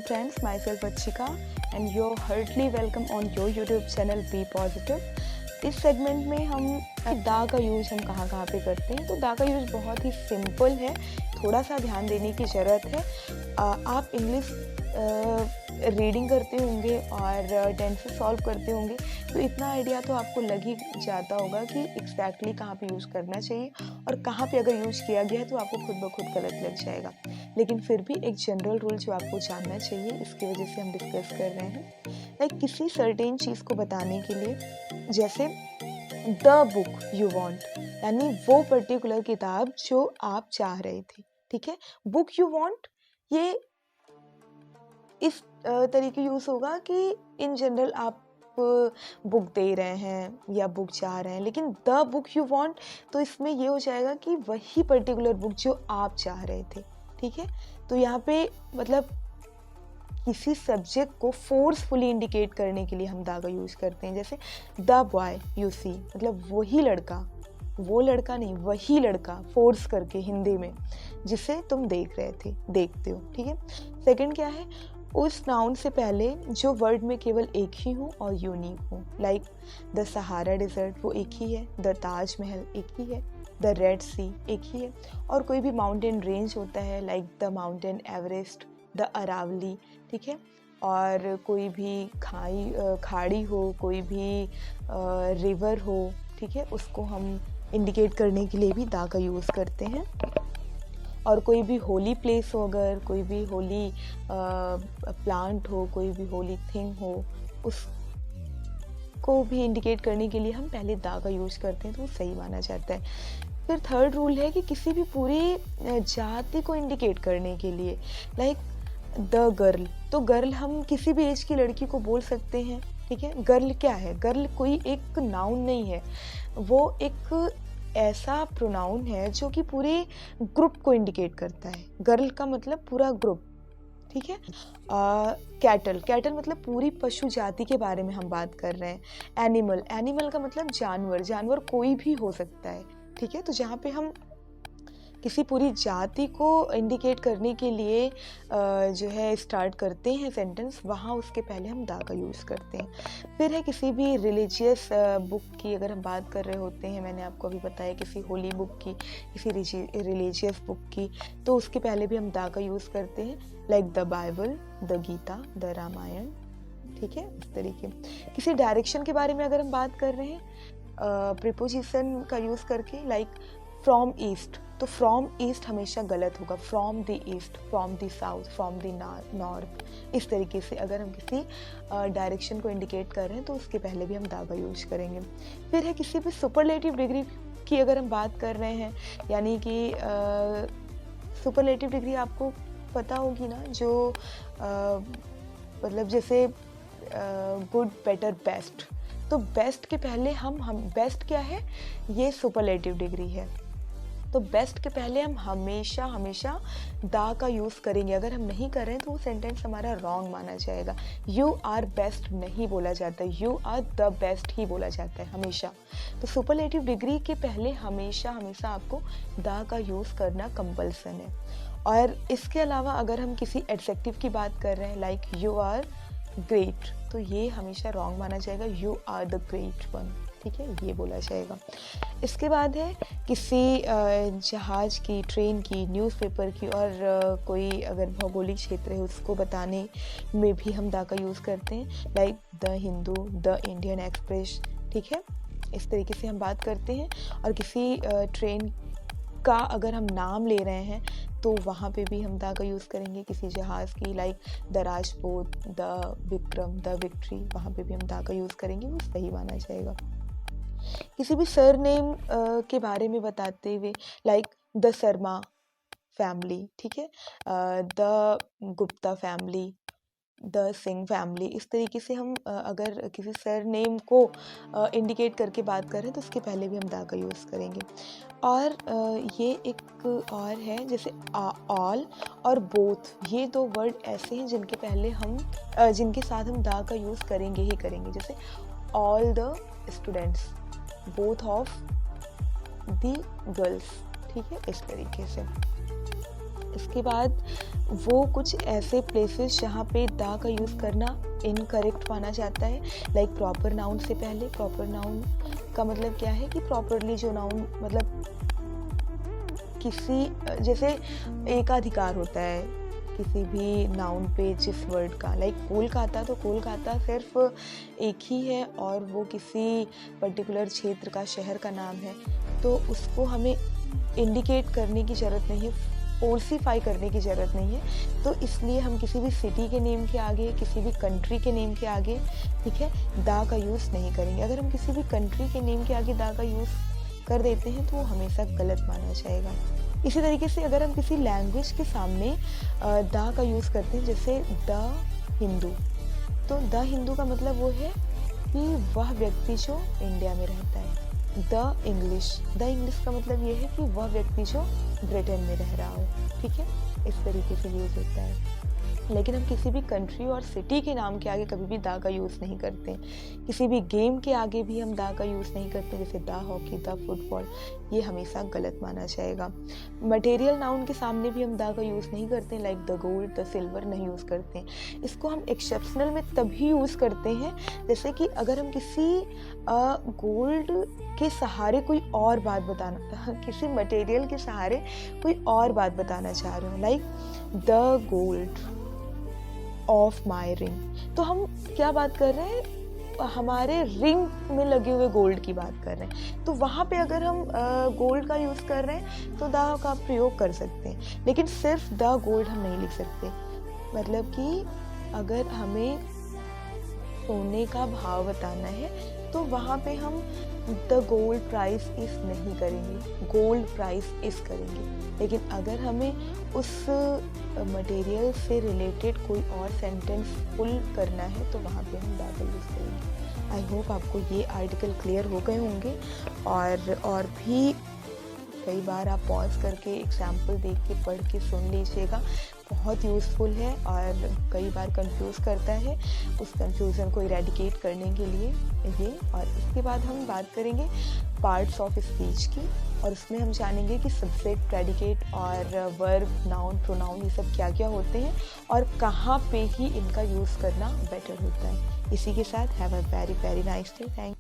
friends, myself Achika and you're heartily welcome on your YouTube channel Be Positive. इस segment में हम दा का यूज़ हम कहाँ कहाँ पे करते हैं। तो दा का यूज़ बहुत ही सिंपल है, थोड़ा सा ध्यान देने की ज़रूरत है। आप इंग्लिश रीडिंग करते होंगे और टेंसेस सॉल्व करते होंगे, तो इतना आइडिया तो आपको लग ही जाता होगा कि एग्जैक्टली कहाँ पे यूज़ करना चाहिए और कहाँ पे अगर यूज़ किया गया है तो आपको खुद ब खुद गलत लग जाएगा। लेकिन फिर भी एक जनरल रूल जो आपको जानना चाहिए, इसकी वजह से हम डिस्कस कर रहे हैं। लाइक किसी सर्टेन चीज़ को बताने के लिए, जैसे द बुक यू वांट, यानी वो पर्टिकुलर किताब जो आप चाह रहे थे, ठीक है। बुक यू वांट ये इस तरीके यूज़ होगा कि इन जनरल आप बुक दे रहे हैं या बुक चाह रहे हैं, लेकिन द बुक यू वांट तो इसमें ये हो जाएगा कि वही पर्टिकुलर बुक जो आप चाह रहे थे, ठीक है। तो यहाँ पे मतलब किसी सब्जेक्ट को फोर्सफुली इंडिकेट करने के लिए हम द का यूज़ करते हैं। जैसे द बॉय यू सी, मतलब वही लड़का, वो लड़का नहीं, वही लड़का, फोर्स करके हिंदी में, जिसे तुम देख रहे थे, देखते हो, ठीक है। सेकंड क्या है, उस नाउन से पहले जो वर्ड में केवल एक ही हो और यूनिक हो। लाइक द सहारा डिजर्ट वो एक ही है, द ताजमहल एक ही है, द रेड सी एक ही है। और कोई भी माउंटेन रेंज होता है, like the mountain Everest, the Aravalli, ठीक है। और कोई भी खाड़ी हो, कोई भी रिवर हो, ठीक है, उसको हम इंडिकेट करने के लिए भी दा का यूज़ करते हैं। और कोई भी होली प्लेस हो, अगर कोई भी होली प्लांट हो, कोई भी होली थिंग हो, उसको भी इंडिकेट करने के लिए हम पहले दा का यूज़ करते हैं, तो वो सही माना जाता है। फिर थर्ड रूल है कि किसी भी पूरी जाति को इंडिकेट करने के लिए, लाइक द गर्ल, तो गर्ल हम किसी भी एज की लड़की को बोल सकते हैं, ठीक है। गर्ल क्या है, गर्ल कोई एक नाउन नहीं है, वो एक ऐसा प्रोनाउन है जो कि पूरे ग्रुप को इंडिकेट करता है। गर्ल का मतलब पूरा ग्रुप, ठीक है। कैटल, कैटल मतलब पूरी पशु जाति के बारे में हम बात कर रहे हैं। एनिमल, एनिमल का मतलब जानवर, जानवर कोई भी हो सकता है, ठीक है। तो जहाँ पे हम किसी पूरी जाति को इंडिकेट करने के लिए जो है स्टार्ट करते हैं सेंटेंस, वहाँ उसके पहले हम दा का यूज़ करते हैं। फिर है किसी भी रिलीजियस बुक की अगर हम बात कर रहे होते हैं, मैंने आपको अभी बताया किसी होली बुक की, किसी रिलीजियस बुक की, तो उसके पहले भी हम दा का यूज़ करते हैं। Like the Bible, the Gita, the Ramayan, ठीक है, इस तरीके। किसी डायरेक्शन के बारे में अगर हम बात कर रहे हैं प्रीपोजिशन का यूज़ करके, लाइक फ्रॉम ईस्ट, तो फ्रॉम ईस्ट हमेशा गलत होगा, from the east, from the south, from the north. इस तरीके से अगर हम किसी डायरेक्शन को इंडिकेट कर रहे हैं तो उसके पहले भी हम दा का यूज़ करेंगे। फिर है किसी भी सुपरलेटिव डिग्री की अगर हम बात कर रहे हैं, यानी कि सुपरलेटिव डिग्री आपको पता होगी ना, जो मतलब जैसे गुड, बेटर, बेस्ट, तो बेस्ट के पहले हम बेस्ट क्या है, ये सुपरलेटिव डिग्री है, तो बेस्ट के पहले हम हमेशा हमेशा दा का यूज़ करेंगे। अगर हम नहीं कर रहे हैं तो वो सेंटेंस हमारा रॉन्ग माना जाएगा। यू आर बेस्ट नहीं बोला जाता, यू आर द बेस्ट ही बोला जाता है हमेशा। तो सुपरलेटिव डिग्री के पहले हमेशा हमेशा आपको दा का यूज़ करना कंपल्सन है। और इसके अलावा अगर हम किसी एडजेक्टिव की बात कर रहे हैं, लाइक यू आर ग्रेट, तो ये हमेशा रॉन्ग माना जाएगा, you are the great one, ठीक है, ये बोला जाएगा। इसके बाद है किसी जहाज़ की, ट्रेन की, न्यूज़पेपर की, और कोई अगर भौगोलिक क्षेत्र है उसको बताने में भी हम दा का यूज़ करते हैं। Like the Hindu, the Indian express, ठीक है, इस तरीके से हम बात करते हैं। और किसी ट्रेन का अगर हम नाम ले रहे हैं तो वहाँ पे भी हम दा का यूज़ करेंगे। किसी जहाज़ की, like the Rajput, the Vikram, the victory, वहाँ पे भी हम दा का यूज़ करेंगे, वो सही माना जाएगा। किसी भी सरनेम के बारे में बताते हुए, लाइक द शर्मा फैमिली, ठीक है, the Gupta family, the Singh family, इस तरीके से हम अगर किसी सरनेम को इंडिकेट करके बात करें तो उसके पहले भी हम दा का यूज़ करेंगे। और ये एक और है, जैसे ऑल और बोथ, ये दो वर्ड ऐसे हैं जिनके पहले हम जिनके साथ हम दा का यूज़ करेंगे ही करेंगे। जैसे all the students, both of the girls, ठीक है, इस तरीके से। इसके बाद वो कुछ ऐसे प्लेसेस जहाँ पे द का यूज़ करना इनकरेक्ट माना जाता है, लाइक प्रॉपर नाउन से पहले। प्रॉपर नाउन का मतलब क्या है कि प्रॉपरली जो नाउन मतलब किसी जैसे एकाधिकार होता है किसी भी नाउन पे जिस वर्ड का, लाइक कोलकाता, तो कोलकाता सिर्फ एक ही है और वो किसी पर्टिकुलर क्षेत्र का, शहर का नाम है, तो उसको हमें इंडिकेट करने की ज़रूरत नहीं है, फोर्सिफाई करने की ज़रूरत नहीं है। तो इसलिए हम किसी भी सिटी के नेम के आगे, किसी भी कंट्री के नेम के आगे, ठीक है, द का यूज़ नहीं करेंगे। अगर हम किसी भी कंट्री के नेम के आगे द का यूज़ कर देते हैं तो वो हमेशा गलत माना जाएगा। इसी तरीके से अगर हम किसी लैंग्वेज के सामने द का यूज़ करते हैं, जैसे द हिंदू, तो द हिंदू का मतलब वो है कि वह व्यक्ति जो इंडिया में रहता है। द इंग्लिश का मतलब ये है कि वह व्यक्ति जो ब्रिटेन में रह रहा हो, ठीक है, इस तरीके से यूज़ होता है। लेकिन हम किसी भी कंट्री और सिटी के नाम के आगे कभी भी द का यूज़ नहीं करते। किसी भी गेम के आगे भी हम द का यूज़ नहीं करते, जैसे द हॉकी, द फुटबॉल, ये हमेशा गलत माना जाएगा। मटेरियल नाउन के सामने भी हम द का यूज़ नहीं करते, like the gold, the silver नहीं यूज़ करते हैं। इसको हम एक्सेप्शनल में तभी यूज़ करते हैं जैसे कि अगर हम किसी गोल्ड के सहारे कोई और बात बताना, किसी मटेरियल के सहारे कोई और बात बताना चाह रहे हो, like the gold of my ring, तो हम क्या बात कर रहे हैं, हमारे रिंग में लगे हुए गोल्ड की बात कर रहे हैं। तो वहाँ पे अगर हम गोल्ड का यूज़ कर रहे हैं तो द का प्रयोग कर सकते हैं, लेकिन सिर्फ द गोल्ड हम नहीं लिख सकते। मतलब कि अगर हमें सोने का भाव बताना है तो वहाँ पे हम द गोल्ड प्राइस इस नहीं करेंगे, गोल्ड प्राइस इस करेंगे। लेकिन अगर हमें उस मटेरियल से रिलेटेड कोई और सेंटेंस फुल करना है तो वहाँ पे हम द का यूज़ करेंगे। आई होप आपको ये आर्टिकल क्लियर हो गए होंगे, और भी कई बार आप पॉज करके एग्जाम्पल देख के पढ़ के सुन लीजिएगा, बहुत यूज़फुल है और कई बार कंफ्यूज करता है। उस कंफ्यूजन को इरेडिकेट करने के लिए ये, और इसके बाद हम बात करेंगे पार्ट्स ऑफ स्पीच की, और उसमें हम जानेंगे कि सब्जेक्ट, प्रेडिकेट और वर्ब, नाउन, प्रोनाउन, ये सब क्या क्या होते हैं और कहाँ पे ही इनका यूज़ करना बेटर होता है। इसी के साथ have a very very nice day. Thank